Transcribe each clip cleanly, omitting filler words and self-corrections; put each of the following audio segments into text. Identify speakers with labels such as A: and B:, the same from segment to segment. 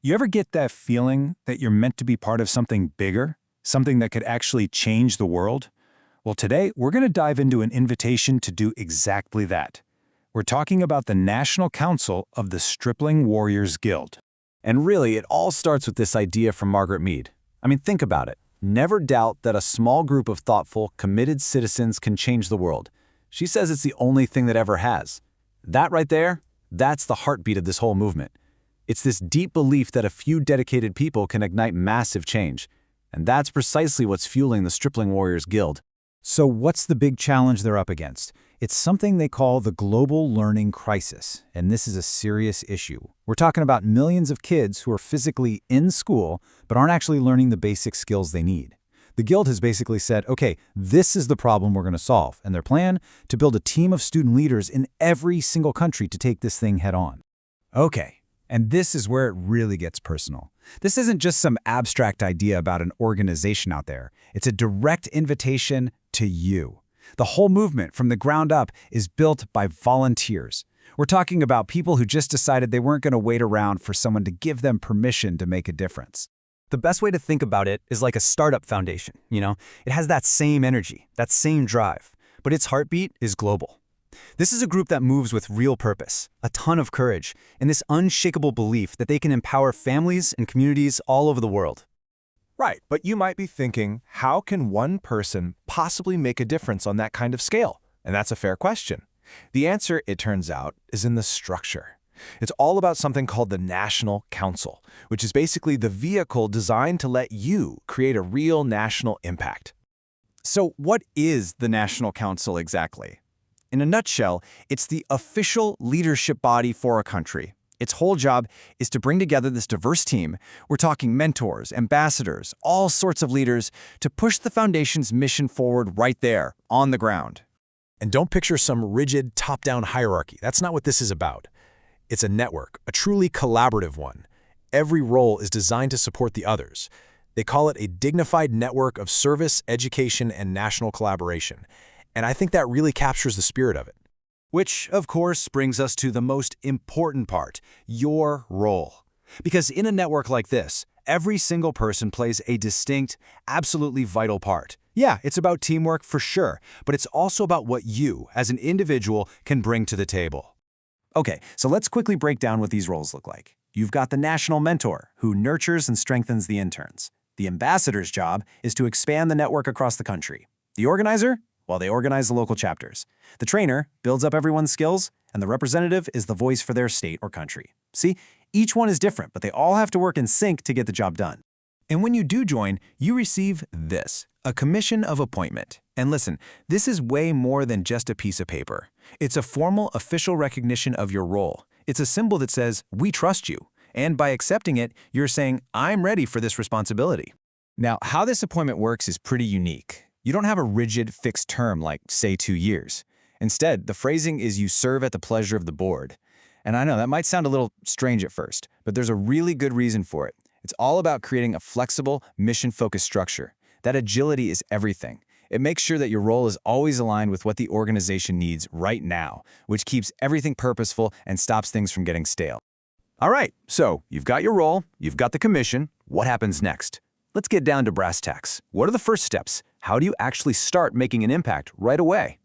A: You ever get that feeling that you're meant to be part of something bigger? Something that could actually change the world? Well, today we're going to dive into an invitation to do exactly that. We're talking about the National Council of the Stripling Warriors Guild.
B: And really, it all starts with this idea from Margaret Mead. I mean, think about it. Never doubt that a small group of thoughtful, committed citizens can change the world. She says it's the only thing that ever has. That right there, that's the heartbeat of this whole movement. It's this deep belief that a few dedicated people can ignite massive change. And that's precisely what's fueling the Stripling Warriors Guild.
C: So what's the big challenge they're up against? It's something they call the global learning crisis, and this is a serious issue. We're talking about millions of kids who are physically in school but aren't actually learning the basic skills they need. The Guild has basically said, okay, this is the problem we're going to solve, and their plan to build a team of student leaders in every single country to take this thing head on.
D: Okay, and this is where it really gets personal. This isn't just some abstract idea about an organization out there. It's a direct invitation to you. The whole movement from the ground up is built by volunteers. We're talking about people who just decided they weren't going to wait around for someone to give them permission to make a difference.
E: The best way to think about it is like a startup foundation, It has that same energy, that same drive, but its heartbeat is global. This is a group that moves with real purpose, a ton of courage, and this unshakable belief that they can empower families and communities all over the world.
F: Right, but you might be thinking, how can one person possibly make a difference on that kind of scale? And that's a fair question. The answer, it turns out, is in the structure. It's all about something called the National Council, which is basically the vehicle designed to let you create a real national impact.
D: So what is the National Council exactly? In a nutshell, it's the official leadership body for a country. Its whole job is to bring together this diverse team. We're talking mentors, ambassadors, all sorts of leaders to push the foundation's mission forward right there, on the ground.
G: And don't picture some rigid top-down hierarchy. That's not what this is about. It's a network, a truly collaborative one. Every role is designed to support the others. They call it a dignified network of service, education, and national collaboration. And I think that really captures the spirit of it.
B: Which, of course, brings us to the most important part, your role. Because in a network like this, every single person plays a distinct, absolutely vital part. Yeah, it's about teamwork for sure, but it's also about what you, as an individual, can bring to the table. Okay, so let's quickly break down what these roles look like. You've got the national mentor, who nurtures and strengthens the interns. The ambassador's job is to expand the network across the country. The organizer? Well, they organize the local chapters. The trainer builds up everyone's skills, and the representative is the voice for their state or country. See, each one is different, but they all have to work in sync to get the job done.
F: And when you do join, you receive this, a commission of appointment. And listen, this is way more than just a piece of paper. It's a formal, official recognition of your role. It's a symbol that says, we trust you. And by accepting it, you're saying, I'm ready for this responsibility.
D: Now, how this appointment works is pretty unique. You don't have a rigid, fixed term like, say, 2 years. Instead, the phrasing is you serve at the pleasure of the board. And I know that might sound a little strange at first, but there's a really good reason for it. It's all about creating a flexible, mission-focused structure. That agility is everything. It makes sure that your role is always aligned with what the organization needs right now, which keeps everything purposeful and stops things from getting stale.
B: All right, so you've got your role, you've got the commission. What happens next? Let's get down to brass tacks. What are the first steps? How do you actually start making an impact right away?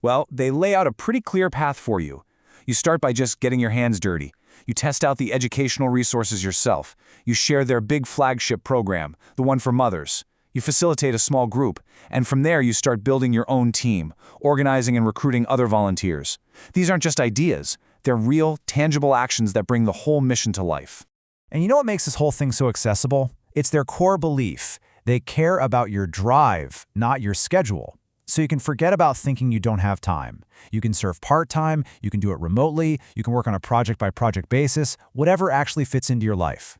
A: Well, they lay out a pretty clear path for you. You start by just getting your hands dirty. You test out the educational resources yourself. You share their big flagship program, the one for mothers. You facilitate a small group, and from there you start building your own team, organizing and recruiting other volunteers. These aren't just ideas. They're real, tangible actions that bring the whole mission to life.
C: And you know what makes this whole thing so accessible? It's their core belief. They care about your drive, not your schedule. So you can forget about thinking you don't have time. You can serve part-time, you can do it remotely, you can work on a project-by-project basis, whatever actually fits into your life.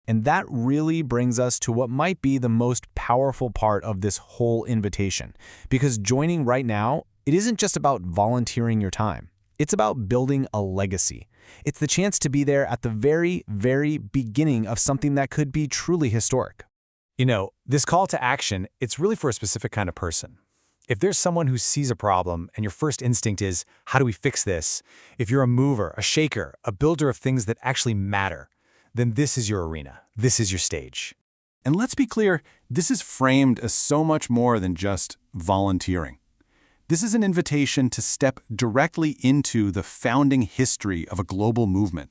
G: And that really brings us to what might be the most powerful part of this whole invitation. Because joining right now, it isn't just about volunteering your time. It's about building a legacy. It's the chance to be there at the very, very beginning of something that could be truly historic.
D: This call to action, it's really for a specific kind of person. If there's someone who sees a problem and your first instinct is, how do we fix this? If you're a mover, a shaker, a builder of things that actually matter,
C: then this is your arena. This is your stage.
B: And let's be clear, this is framed as so much more than just volunteering. This is an invitation to step directly into the founding history of a global movement.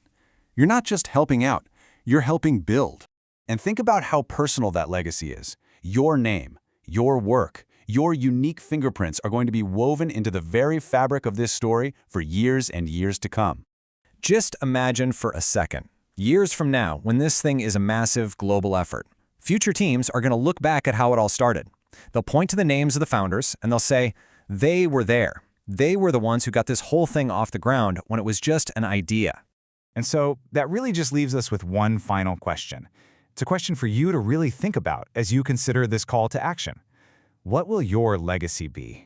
B: You're not just helping out, you're helping build.
C: And think about how personal that legacy is. Your name, your work, your unique fingerprints are going to be woven into the very fabric of this story for years and years to come.
D: Just imagine for a second, years from now, when this thing is a massive global effort, future teams are going to look back at how it all started. They'll point to the names of the founders and they'll say, they were there. They were the ones who got this whole thing off the ground when it was just an idea.
A: And so that really just leaves us with one final question. It's a question for you to really think about as you consider this call to action. What will your legacy be?